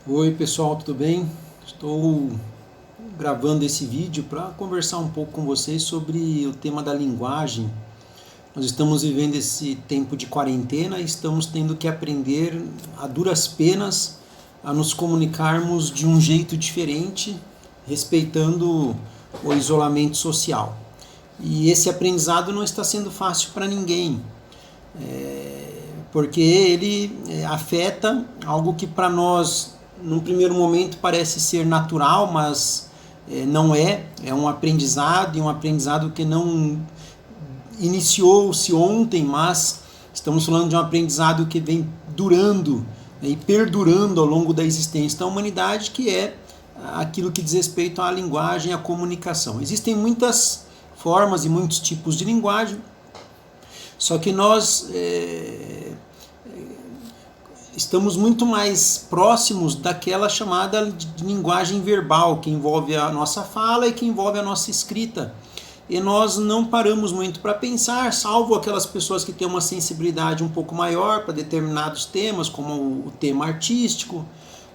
Oi pessoal, tudo bem? Estou gravando esse vídeo para conversar um pouco com vocês sobre o tema da linguagem. Nós estamos vivendo esse tempo de quarentena e estamos tendo que aprender a duras penas a nos comunicarmos de um jeito diferente, respeitando o isolamento social. E esse aprendizado não está sendo fácil para ninguém, porque ele afeta algo que para nós num primeiro momento parece ser natural, mas não é. É um aprendizado, e um aprendizado que não iniciou-se ontem, mas estamos falando de um aprendizado que vem durando e perdurando ao longo da existência da humanidade, que é aquilo que diz respeito à linguagem e à comunicação. Existem muitas formas e muitos tipos de linguagem, só que nós estamos muito mais próximos daquela chamada de linguagem verbal, que envolve a nossa fala e que envolve a nossa escrita. E nós não paramos muito para pensar, salvo aquelas pessoas que têm uma sensibilidade um pouco maior para determinados temas, como o tema artístico,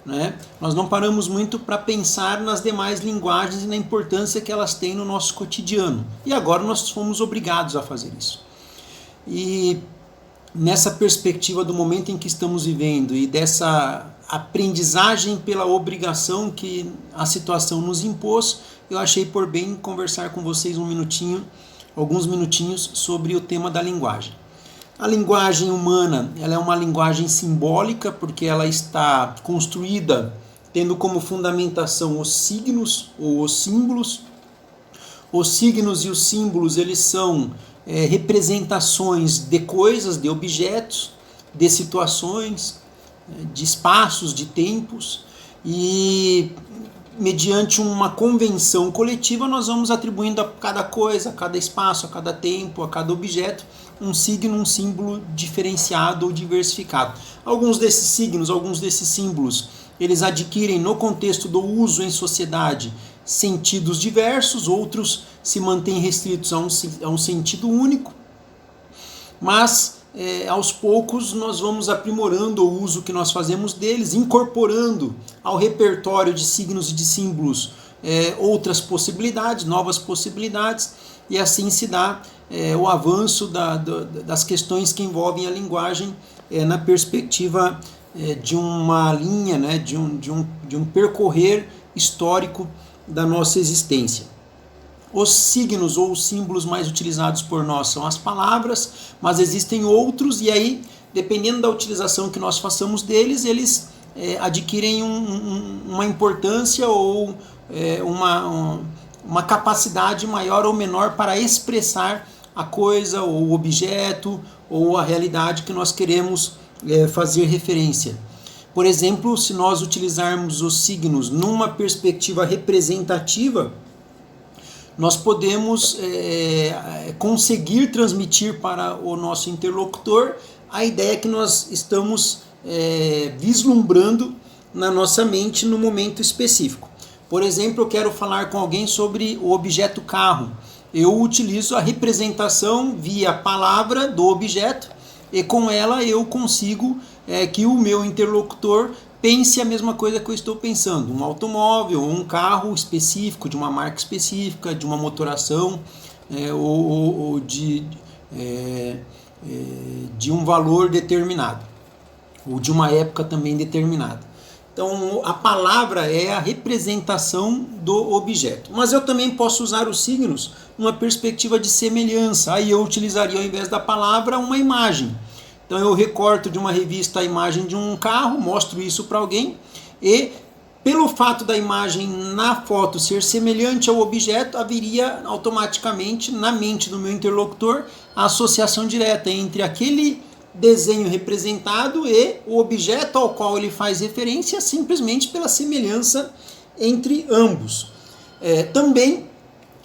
né? Nós não paramos muito para pensar nas demais linguagens e na importância que elas têm no nosso cotidiano. E agora nós fomos obrigados a fazer isso. E nessa perspectiva do momento em que estamos vivendo e dessa aprendizagem pela obrigação que a situação nos impôs, eu achei por bem conversar com vocês alguns minutinhos sobre o tema da linguagem. A linguagem humana, ela é uma linguagem simbólica porque ela está construída tendo como fundamentação os signos ou os símbolos. Os signos e os símbolos, eles são representações de coisas, de objetos, de situações, de espaços, de tempos, e mediante uma convenção coletiva nós vamos atribuindo a cada coisa, a cada espaço, a cada tempo, a cada objeto, um signo, um símbolo diferenciado ou diversificado. Alguns desses signos, alguns desses símbolos, eles adquirem no contexto do uso em sociedade sentidos diversos, outros se mantêm restritos a um sentido único, mas aos poucos nós vamos aprimorando o uso que nós fazemos deles, incorporando ao repertório de signos e de símbolos outras possibilidades, novas possibilidades, e assim se dá o avanço das questões que envolvem a linguagem na perspectiva de uma linha, né, de um percorrer histórico da nossa existência. Os signos ou os símbolos mais utilizados por nós são as palavras, mas existem outros, e aí, dependendo da utilização que nós façamos deles, eles adquirem uma importância ou uma capacidade maior ou menor para expressar a coisa, ou o objeto, ou a realidade que nós queremos fazer referência. Por exemplo, se nós utilizarmos os signos numa perspectiva representativa, nós podemos conseguir transmitir para o nosso interlocutor a ideia que nós estamos vislumbrando na nossa mente no momento específico. Por exemplo, eu quero falar com alguém sobre o objeto carro. Eu utilizo a representação via palavra do objeto e com ela eu consigo que o meu interlocutor pense a mesma coisa que eu estou pensando, um automóvel, um carro específico, de uma marca específica, de uma motoração ou de um valor determinado, ou de uma época também determinada. Então a palavra é a representação do objeto, mas eu também posso usar os signos numa perspectiva de semelhança, aí eu utilizaria ao invés da palavra uma imagem. Então eu recorto de uma revista a imagem de um carro, mostro isso para alguém e pelo fato da imagem na foto ser semelhante ao objeto, haveria automaticamente na mente do meu interlocutor a associação direta entre aquele desenho representado e o objeto ao qual ele faz referência, simplesmente pela semelhança entre ambos. Também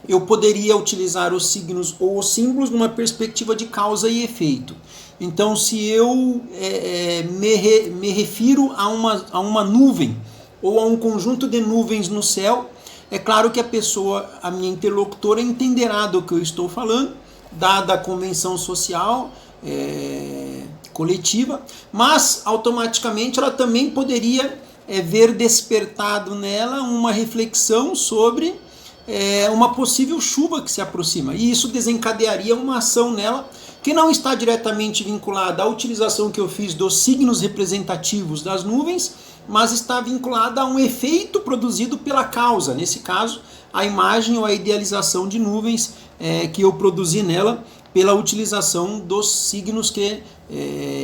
eu poderia utilizar os signos ou os símbolos numa perspectiva de causa e efeito. Então, se eu me refiro a uma nuvem ou a um conjunto de nuvens no céu, é claro que a minha interlocutora, entenderá do que eu estou falando, dada a convenção social, coletiva, mas automaticamente ela também poderia ver despertado nela uma reflexão sobre uma possível chuva que se aproxima, e isso desencadearia uma ação nela que não está diretamente vinculada à utilização que eu fiz dos signos representativos das nuvens, mas está vinculada a um efeito produzido pela causa, nesse caso, a imagem ou a idealização de nuvens que eu produzi nela pela utilização dos signos que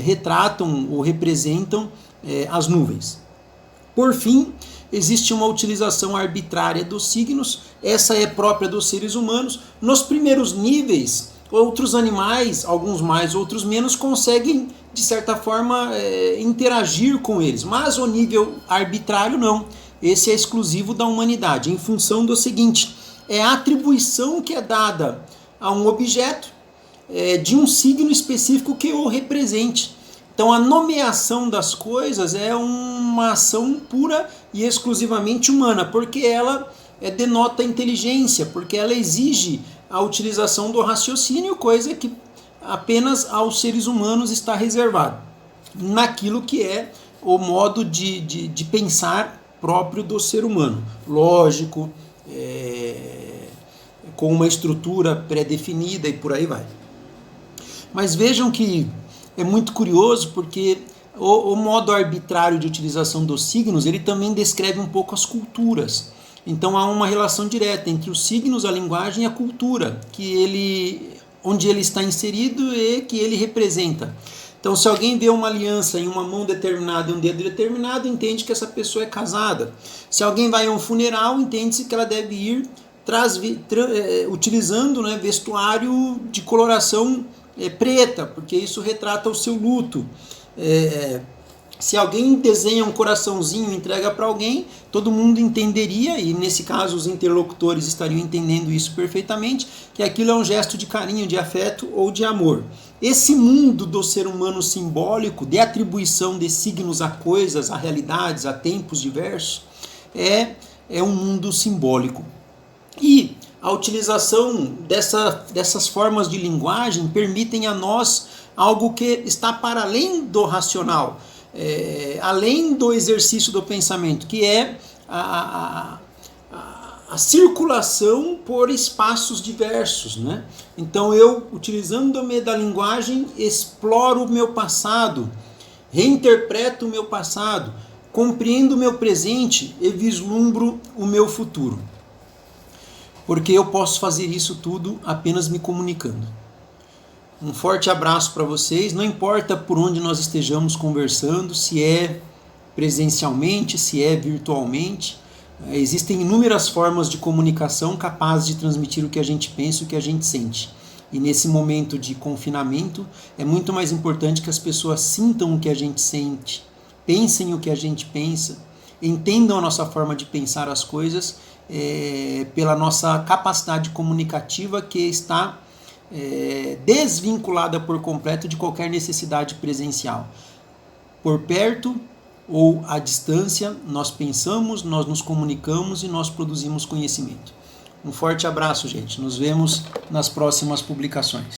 retratam ou representam as nuvens. Por fim, existe uma utilização arbitrária dos signos, essa é própria dos seres humanos. Nos primeiros níveis, outros animais, alguns mais, outros menos, conseguem, de certa forma, interagir com eles, mas o nível arbitrário não. Esse é exclusivo da humanidade, em função do seguinte: é a atribuição que é dada a um objeto de um signo específico que o represente. Então a nomeação das coisas é uma ação pura e exclusivamente humana, porque ela denota inteligência, porque ela exige a utilização do raciocínio, coisa que apenas aos seres humanos está reservado, naquilo que é o modo de pensar próprio do ser humano, lógico, com uma estrutura pré-definida e por aí vai. Mas vejam que é muito curioso, porque o modo arbitrário de utilização dos signos, ele também descreve um pouco as culturas. Então há uma relação direta entre os signos, a linguagem e a cultura, onde ele está inserido e que ele representa. Então, se alguém vê uma aliança em uma mão determinada e um dedo determinado, entende que essa pessoa é casada. Se alguém vai a um funeral, entende-se que ela deve ir utilizando vestuário de coloração preta, porque isso retrata o seu luto. Se alguém desenha um coraçãozinho e entrega para alguém, todo mundo entenderia, e nesse caso os interlocutores estariam entendendo isso perfeitamente, que aquilo é um gesto de carinho, de afeto ou de amor. Esse mundo do ser humano simbólico, de atribuição de signos a coisas, a realidades, a tempos diversos, é um mundo simbólico. E a utilização dessas formas de linguagem permitem a nós algo que está para além do racional, além do exercício do pensamento, que é a circulação por espaços diversos, né? Então eu, utilizando-me da linguagem, exploro o meu passado, reinterpreto o meu passado, compreendo o meu presente e vislumbro o meu futuro. Porque eu posso fazer isso tudo apenas me comunicando. Um forte abraço para vocês, não importa por onde nós estejamos conversando, se é presencialmente, se é virtualmente, existem inúmeras formas de comunicação capazes de transmitir o que a gente pensa e o que a gente sente. E nesse momento de confinamento, é muito mais importante que as pessoas sintam o que a gente sente, pensem o que a gente pensa, entendam a nossa forma de pensar as coisas, pela nossa capacidade comunicativa que está desvinculada por completo de qualquer necessidade presencial. Por perto ou à distância, nós pensamos, nós nos comunicamos e nós produzimos conhecimento. Um forte abraço, gente. Nos vemos nas próximas publicações.